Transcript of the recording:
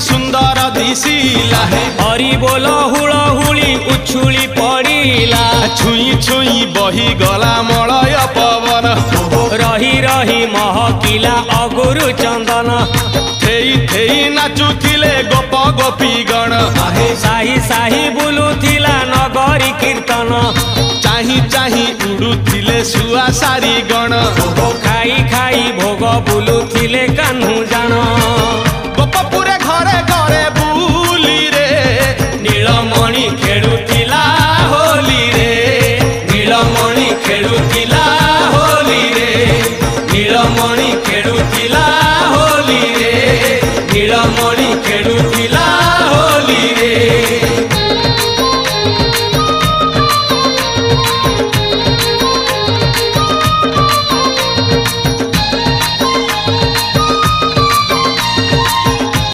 सुंदर दिशिला हरि बोल हुलहुली उछुली पड़िला छुई छुई बही गला मलय पवन रही रही महकिला अगुरु चंदन थेई थेई नाचुथिले गोप गोपी गण साही साही बुलुथिला नगरी कीर्तन चाही चाही उड़ुथिले सुआ सारी गण खाई खाई भोग बुलुथिले कान्हू जान गोपपुरे घरे घरे बुली रे नीलमणि खेलुथिला होली रे नीलमणि खेलुथिला होली रे नीलमणि खेलुथिला होली रे नीलमणि खेलुथिला